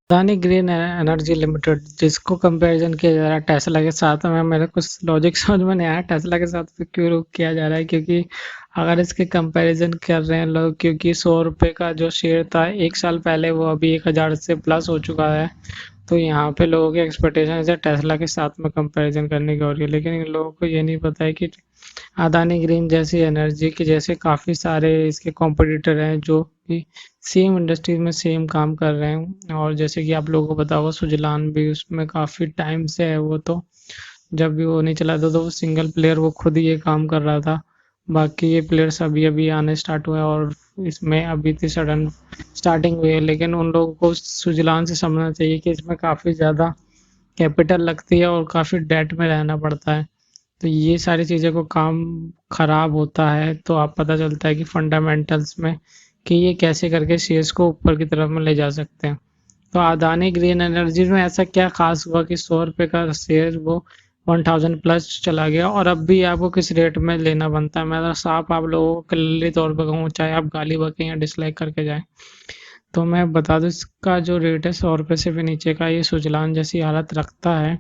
Adani green energy limited जिसको comparison किया जा रहा है टेस्ला के साथ में, मेरे कुछ लॉजिक समझ में नहीं आया टेस्ला के साथ पे क्यों किया जा रहा है। क्योंकि अगर इसके कंपैरिजन कर रहे हैं लोग, क्योंकि 100 रुपये का जो शेयर था 1 साल पहले वो अभी 1000 से प्लस हो चुका है। तो यहाँ पे लोगों की एक्सपेक्टेशन है टेस्ला के साथ में कंपैरिजन करने की हो रही है, लेकिन इन लोगों को ये नहीं पता है कि अदानी ग्रीन जैसी एनर्जी के जैसे काफ़ी सारे इसके कॉम्पिटिटर हैं जो कि सेम इंडस्ट्री में सेम काम कर रहे हैं। और जैसे कि आप लोगों को पता होगा सुजलान भी उसमें काफ़ी टाइम से है। वो तो जब भी वो नहीं चला था तो वो सिंगल प्लेयर वो खुद ही ये काम कर रहा था। बाकी ये प्लेयर्स अभी अभी आने स्टार्ट हुए हैं और इसमें अभी इतनी सडन स्टार्टिंग हुई है। लेकिन उन लोगों को सुजलान से समझना चाहिए कि इसमें काफ़ी ज़्यादा कैपिटल लगती है और काफ़ी डेट में रहना पड़ता है। तो ये सारी चीज़ों को काम खराब होता है तो आप पता चलता है कि फंडामेंटल्स में कि ये कैसे करके शेयर्स को ऊपर की तरफ में ले जा सकते हैं। तो अदानी ग्रीन एनर्जी में ऐसा क्या खास हुआ कि 100 रुपये का शेयर वो 1000 प्लस चला गया और अब भी आपको किस रेट में लेना बनता है। मैं तो साफ आप लोगों को क्लियरली तौर पर कहूँ, चाहे आप गाली बकें या डिसलाइक करके जाएं, तो मैं बता दूं इसका जो रेट है 100 रुपये से भी नीचे का ये सुजलान जैसी हालत रखता है।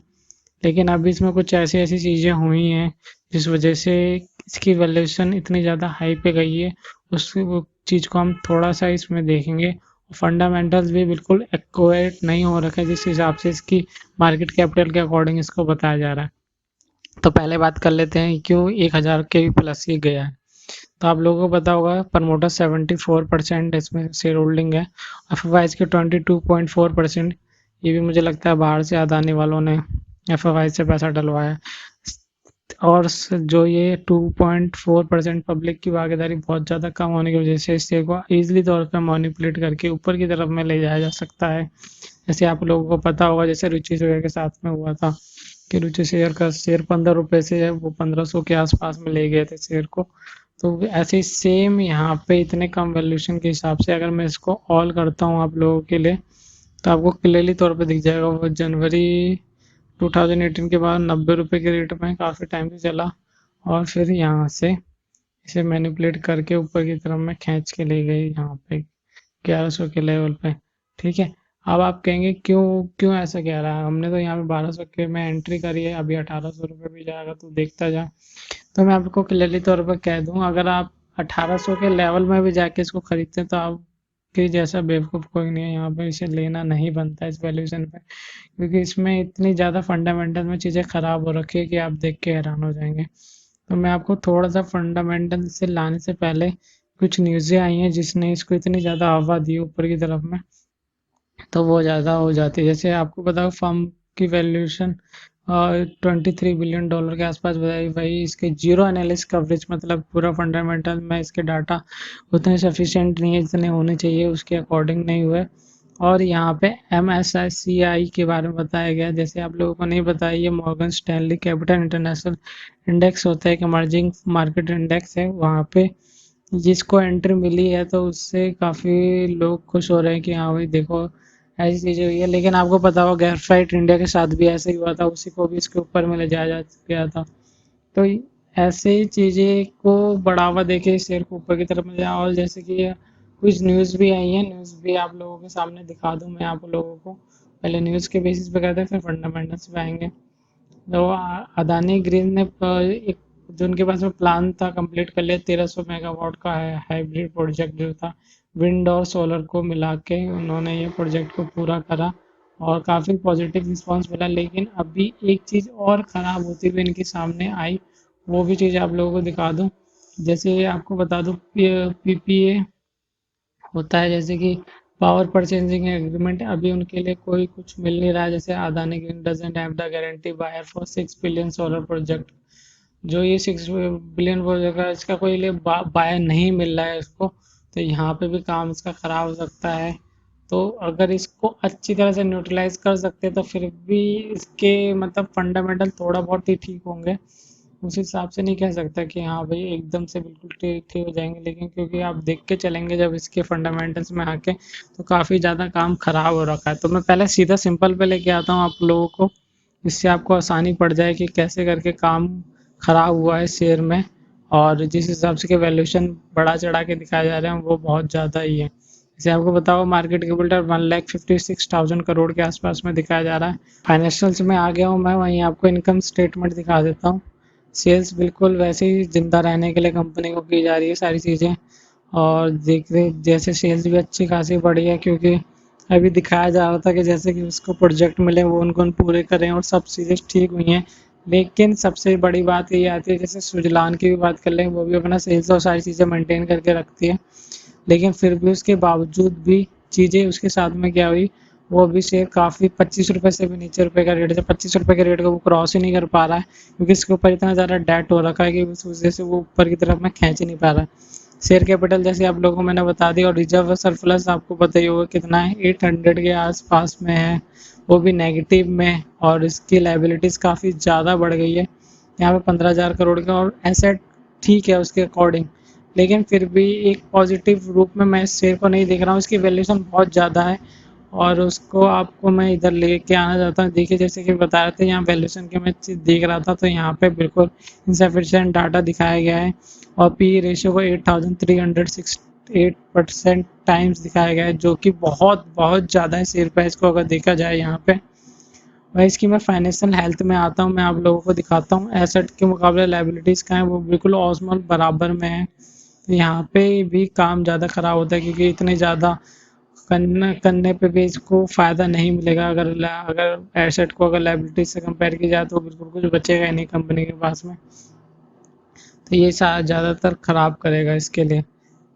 लेकिन अभी इसमें कुछ ऐसी ऐसी चीज़ें हुई हैं जिस वजह से इसकी वैल्यूएशन इतनी ज़्यादा हाई पे गई है। उस वो चीज़ को हम थोड़ा सा इसमें देखेंगे। फंडामेंटल्स भी बिल्कुल एक्यूरेट नहीं हो रखे जिस हिसाब से इसकी मार्केट कैपिटल के अकॉर्डिंग इसको बताया जा रहा है। तो पहले बात कर लेते हैं क्यों 1000 के भी प्लस ही गया है। तो आप लोगों को पता होगा प्रमोटर 74% इसमें शेयर होल्डिंग है। एफएफआई के 22.4%। ये भी मुझे लगता है बाहर से अदानी वालों ने एफएफआई से पैसा डलवाया। और जो ये 2.4% पब्लिक की भागीदारी बहुत ज़्यादा कम होने की वजह से इस शेयर को ईजिली तौर पर मैनिपुलेट करके ऊपर की तरफ में ले जाया जा सकता है। जैसे आप लोगों को पता होगा जैसे रुचि शेयर के साथ में हुआ था कि रुचि शेयर का शेयर 15 रुपये से वो 1500 के आसपास में ले गए थे शेयर को। तो ऐसे ही सेम यहाँ पे इतने कम वैल्यूएशन के हिसाब से अगर मैं इसको ऑल करता हूँ आप लोगों के लिए, तो आपको क्लियरली तौर पे दिख जाएगा वो जनवरी 2018 के बाद 90 रुपये के रेट में काफ़ी टाइम से चला और फिर यहाँ से इसे मैनिपुलेट करके ऊपर की तरफ में खींच के ले गई यहाँ पे 1100 के लेवल पे। ठीक है, अब आप कहेंगे क्यों क्यों ऐसा कह रहा है, हमने तो यहाँ पे 1200 के में एंट्री करी है, अभी 1800 रुपये भी जाएगा तो देखता जा। तो मैं आपको क्लियरली तौर पर कह दूं, अगर आप 1800 के लेवल में भी जाके इसको खरीदते हैं तो आपके जैसा बेवकूफ़ कोई नहीं है। यहाँ पे इसे लेना नहीं बनता इस वैल्यूएशन पे, क्योंकि इसमें इतनी ज़्यादा फंडामेंटल में चीज़ें ख़राब हो रखी है कि आप देख के हैरान हो जाएंगे। तो मैं आपको थोड़ा सा फंडामेंटल से लाने से पहले कुछ न्यूज़ें आई हैं जिसने इसको इतनी ज़्यादा हवा दी ऊपर की तरफ में, तो वो ज़्यादा हो जाती है। जैसे आपको पता है फर्म की वैल्यूएशन 23 बिलियन डॉलर के आसपास बताई, वही इसके जीरो एनालिस्ट कवरेज मतलब पूरा फंडामेंटल में इसके डाटा उतने सफिशिएंट नहीं है जितने होने चाहिए, उसके अकॉर्डिंग नहीं हुए। और यहाँ पे MSCI के बारे में बताया गया, जैसे आप लोगों को नहीं बताया, ये Morgan Stanley capital international index होता है, एक इमर्जिंग मार्केट इंडेक्स है। वहाँ पे जिसको एंट्री मिली है तो उससे काफ़ी लोग खुश हो रहे हैं कि हाँ भाई देखो ऐसी चीज़ें हुई है। लेकिन आपको पता होगा ग्रेफाइट इंडिया के साथ भी ऐसे ही हुआ था, उसी को भी इसके ऊपर में ले जाया जा गया था। तो ऐसे ही चीज़ें को बढ़ावा देके शेयर को ऊपर की तरफ में जाए। और जैसे कि कुछ न्यूज़ भी आई है, न्यूज़ भी आप लोगों के सामने दिखा दूं मैं आप लोगों को। पहले न्यूज़ के बेसिस पे करते हैं फिर फंडामेंटल्स पे आएंगे। तो अदानी ग्रीन ने एक जो उनके पास में प्लान था कंप्लीट कर लिया, 1300 मेगावाट का है हाइब्रिड प्रोजेक्ट जो था विंड और सोलर को मिला के उन्होंने ये प्रोजेक्ट को पूरा करा और काफ़ी पॉजिटिव रिस्पांस मिला। लेकिन अभी एक चीज़ और ख़राब होती हुई इनके सामने आई, वो भी चीज़ आप लोगों को दिखा दूँ। जैसे आपको बता दूँ PPA होता है, जैसे कि पावर परचेजिंग एग्रीमेंट, अभी उनके लिए कोई कुछ मिल नहीं रहा है। जैसे Adani doesn't have the guarantee buyer for 6 billion solar project, जो ये 6 बिलियन प्रोजेक्ट है इसका कोई लिए बायर नहीं मिल रहा है इसको। तो यहाँ पे भी काम इसका ख़राब हो सकता है। तो अगर इसको अच्छी तरह से न्यूट्रलाइज कर सकते हैं तो फिर भी इसके मतलब फंडामेंटल थोड़ा बहुत ही ठीक होंगे। उस हिसाब से नहीं कह सकता कि हाँ भाई एकदम से बिल्कुल ठीक ठीक हो जाएंगे, लेकिन क्योंकि आप देख के चलेंगे जब इसके फंडामेंटल्स में आके तो काफ़ी ज़्यादा काम खराब हो रखा है। तो मैं पहले सीधा सिंपल पे लेके आता हूँ आप लोगों को, इससे आपको आसानी पड़ जाए कि कैसे करके काम खराब हुआ है शेयर में। और जिस हिसाब से के वैल्यूएशन बढ़ा चढ़ा के दिखाए जा रहे हैं वो बहुत ज़्यादा ही है। जैसे आपको बताओ मार्केट कैपिटल 1,56,000 करोड़ के आसपास में दिखाया जा रहा है। फाइनेंशियल्स में आ गया हूँ मैं, वहीं आपको इनकम स्टेटमेंट दिखा देता हूँ। सेल्स बिल्कुल वैसे ही जिंदा रहने के लिए कंपनी को की जा रही है सारी चीज़ें, और देख रहे जैसे सेल्स भी अच्छी खासी बढ़ी है, क्योंकि अभी दिखाया जा रहा था कि जैसे कि उसको प्रोजेक्ट मिले वो उनको पूरे करें और सब चीज़ें ठीक हुई हैं। लेकिन सबसे बड़ी बात ये आती है, जैसे सुजलान की भी बात कर लें, वो भी अपना सेल्स और सारी चीज़ें मेंटेन करके रखती है, लेकिन फिर भी उसके बावजूद भी चीज़ें उसके साथ में क्या हुई, वो अभी शेयर काफ़ी 25 रुपये से भी नीचे रुपये का रेट है, 25 रुपये के रेट को वो क्रॉस ही नहीं कर पा रहा है, क्योंकि इसके ऊपर इतना ज़्यादा डेट हो रखा है कि उस वजह से वो ऊपर की तरफ में खींच ही नहीं पा रहा है। शेयर कैपिटल जैसे आप लोगों को मैंने बता दिया, और रिजर्व सरप्लस आपको पता ही होगा कितना है, 800 के आसपास में है, वो भी नेगेटिव में, और इसकी लाइबिलिटीज़ काफ़ी ज़्यादा बढ़ गई है यहाँ पे 15,000 करोड़ का, और एसेट ठीक है उसके अकॉर्डिंग, लेकिन फिर भी एक पॉजिटिव रूप में मैं इस शेयर को नहीं देख रहा हूँ। इसकी वैल्यूएशन बहुत ज़्यादा है और उसको आपको मैं इधर लेके आना चाहता हूँ। देखिए जैसे कि बता रहे थे, यहाँ वैल्यूएशन के मैं देख रहा था, तो यहाँ पे बिल्कुल इनसफिशिएंट डाटा दिखाया गया है, और पी रेशियो को 8,368% टाइम्स दिखाया गया है, जो कि बहुत बहुत ज़्यादा है शेयर प्राइस को अगर देखा जाए यहाँ पे। वही इसकी मैं फाइनेंशियल हेल्थ में आता हूँ, मैं आप लोगों को दिखाता हूँ एसेट के मुकाबले लाइबिलिटीज़ का है, वो बिल्कुल ऑसमोल बराबर में है। तो यहाँ पे भी काम ज़्यादा ख़राब होता है, क्योंकि इतने ज़्यादा करने पे भी इसको फ़ायदा नहीं मिलेगा। अगर एसेट को अगर लाइबिलिटीज से कंपेयर की जाए तो बिल्कुल कुछ बचेगा ही नहीं कंपनी के पास में, तो ये ज़्यादातर ख़राब करेगा इसके लिए।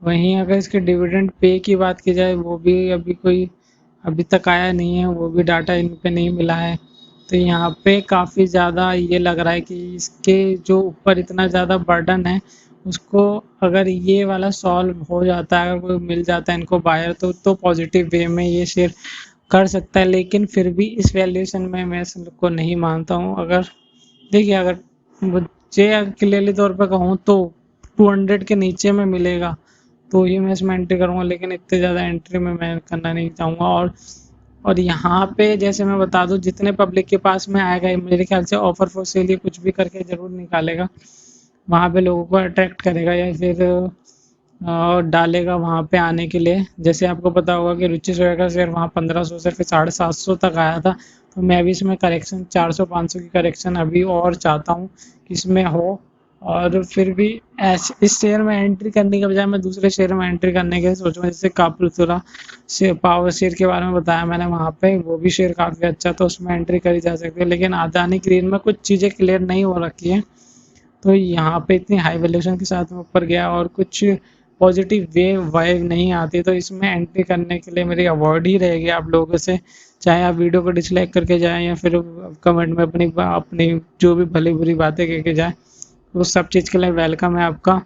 वहीं अगर इसके डिविडेंड पे की बात की जाए, वो भी अभी तक आया नहीं है, वो भी डाटा इन पे नहीं मिला है। तो यहाँ पे काफ़ी ज़्यादा ये लग रहा है कि इसके जो ऊपर इतना ज़्यादा बर्डन है, उसको अगर ये वाला सॉल्व हो जाता है, अगर कोई मिल जाता है इनको बायर, तो पॉजिटिव वे में ये शेयर कर सकता है। लेकिन फिर भी इस वैल्यूएशन में मैं इसको नहीं मानता हूँ। अगर देखिए, अगर मुझे क्लियरली तौर पर कहूँ तो 200 के नीचे में मिलेगा तो ही मैं इसमें एंट्री करूँगा, लेकिन इतने ज़्यादा एंट्री में मैं करना नहीं चाहूँगा। और यहाँ पे जैसे मैं बता दूँ, जितने पब्लिक के पास में आएगा मेरे ख्याल से ऑफर फॉर सेल ये कुछ भी करके ज़रूर निकालेगा, वहाँ पे लोगों को अट्रैक्ट करेगा, या फिर डालेगा वहाँ पे आने के लिए। जैसे आपको पता होगा कि रुचि सोया का शेयर वहाँ 1500 से फिर 750 तक आया था, तो मैं भी इसमें करेक्शन 400-500 की करेक्शन अभी और चाहता हूँ कि इसमें हो। और फिर भी इस शेयर में एंट्री करने के बजाय मैं दूसरे शेयर में एंट्री करने के सोचूंगा, जैसे कापुलथुरा शेयर, पावर शेयर के बारे में बताया मैंने, वहाँ पे वो भी शेयर काफ़ी अच्छा, तो उसमें एंट्री करी जा सकती है। लेकिन अदानी ग्रीन में कुछ चीज़ें क्लियर नहीं हो रखी है, तो यहाँ पे इतनी हाई वैल्यूएशन के साथ में ऊपर गया और कुछ पॉजिटिव वाइब नहीं आती, तो इसमें एंट्री करने के लिए मेरी अवॉइड ही रहेगी आप लोगों से। चाहे आप वीडियो को डिसलाइक करके जाएं या फिर कमेंट में अपनी अपनी जो भी भली बुरी बातें कह के जाएं, वो सब चीज़ के लिए वेलकम है आपका।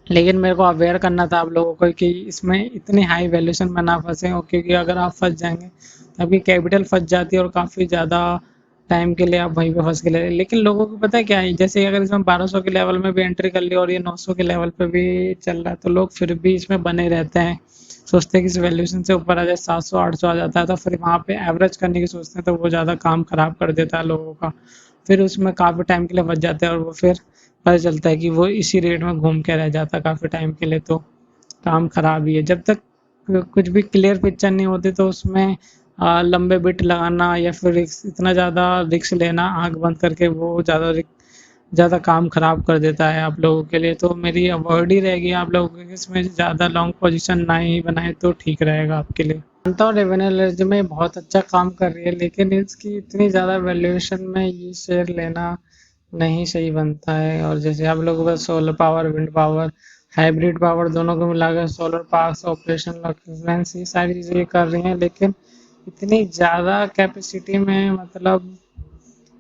लेकिन मेरे को अवेयर करना था आप लोगों को कि इसमें इतनी हाई वैल्यूएशन में ना फंसे हो, क्योंकि अगर आप फंस जाएंगे तो आपकी कैपिटल फंस जाती है और काफ़ी ज़्यादा टाइम के लिए आप वहीं पे फंस के ले। लेकिन लोगों को पता है क्या है, जैसे अगर इसमें 1200 के लेवल में भी एंट्री कर ली और ये 900 के लेवल पे भी चल रहा है, तो लोग फिर भी इसमें बने रहते हैं, सोचते हैं कि इस वैल्यूएशन से ऊपर आ जाए, 700-800 आ जाता है, तो फिर वहाँ पे एवरेज करने की सोचते हैं, तो वो ज़्यादा काम खराब कर देता है लोगों का। फिर उसमें काफ़ी टाइम के लिए फंस जाते हैं और वो फिर पता चलता है कि वो इसी रेट में घूम के रह जाता है काफ़ी टाइम के लिए, तो काम खराब ही है। जब तक कुछ भी क्लियर पिक्चर नहीं होती, तो उसमें लंबे बिट लगाना या फिर इतना ज़्यादा रिस्क लेना आंख बंद करके, वो ज़्यादा काम खराब कर देता है आप लोगों के लिए। तो मेरी अवॉइड ही रहेगी आप लोगों के, इसमें ज़्यादा लॉन्ग पोजीशन ना ही बनाए तो ठीक रहेगा आपके लिए। मानता हूँ रेवेन्यू एनर्जी में बहुत अच्छा काम कर रही है, लेकिन इसकी इतनी ज़्यादा वैल्यूएशन में ये शेयर लेना नहीं सही बनता है। और जैसे आप लोगों का solar power, wind power, hybrid power दोनों को मिलाकर सोलर पार्क ऑपरेशन एक्सीलेंस, ये सारी चीज़ें कर रही हैं, लेकिन इतनी ज़्यादा कैपेसिटी में, मतलब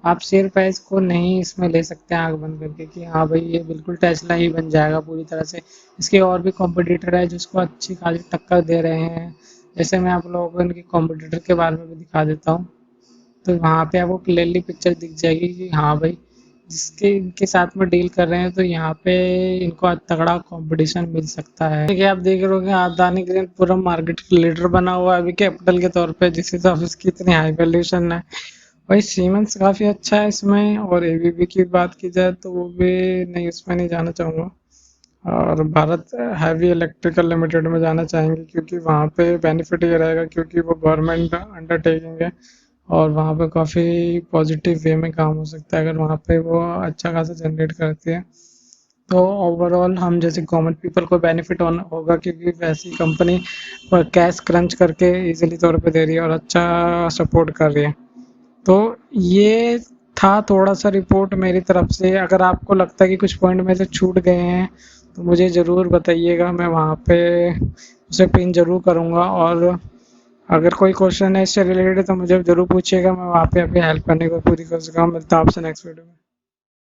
आप शेयर प्राइस को नहीं इसमें ले सकते हैं आंख बंद करके कि हाँ भाई ये बिल्कुल टेस्ला ही बन जाएगा पूरी तरह से। इसके और भी कॉम्पिटिटर है जिसको अच्छी खासी टक्कर दे रहे हैं, जैसे मैं आप लोगों को इनके कॉम्पिटिटर के बारे में भी दिखा देता हूँ, तो वहाँ पे आपको क्लियरली पिक्चर दिख जाएगी कि हाँ भाई जिसके इनके साथ में डील कर रहे हैं, तो यहाँ पे इनको तगड़ा कंपटीशन मिल सकता है। देखिए आप देख रहे हो अदानी ग्रीन पूरा मार्केट लीडर बना हुआ है अभी कैपिटल के तौर पे, जिस हिसाब से इसकी इतनी हाई वैल्यूएशन है। भाई सीमेंस काफ़ी अच्छा है इसमें, और एबीबी की बात की जाए तो वो भी नहीं, उसमें नहीं जाना चाहूँगा। और भारत हैवी इलेक्ट्रिकल लिमिटेड में जाना चाहेंगे, क्योंकि वहाँ पे बेनिफिट ये रहेगा क्योंकि वो गवर्नमेंट अंडरटेकिंग है और वहाँ पे काफ़ी पॉजिटिव वे में काम हो सकता है अगर वहाँ पे वो अच्छा खासा जनरेट करती है। तो ओवरऑल हम जैसे कॉमन पीपल को बेनिफिट होगा, क्योंकि वैसी कंपनी कैश क्रंच करके इजीली तौर पे दे रही है और अच्छा सपोर्ट कर रही है। तो ये था थोड़ा सा रिपोर्ट मेरी तरफ से। अगर आपको लगता है कि कुछ पॉइंट में से छूट गए हैं तो मुझे ज़रूर बताइएगा, मैं वहाँ पे उसे पिन ज़रूर करूँगा। और अगर कोई क्वेश्चन है इससे रिलेटेड तो मुझे ज़रूर पूछिएगा, मैं वहाँ पे आपकी हेल्प करने की पूरी कोशिश करूँगा। मिलता हूँ आपसे नेक्स्ट वीडियो में।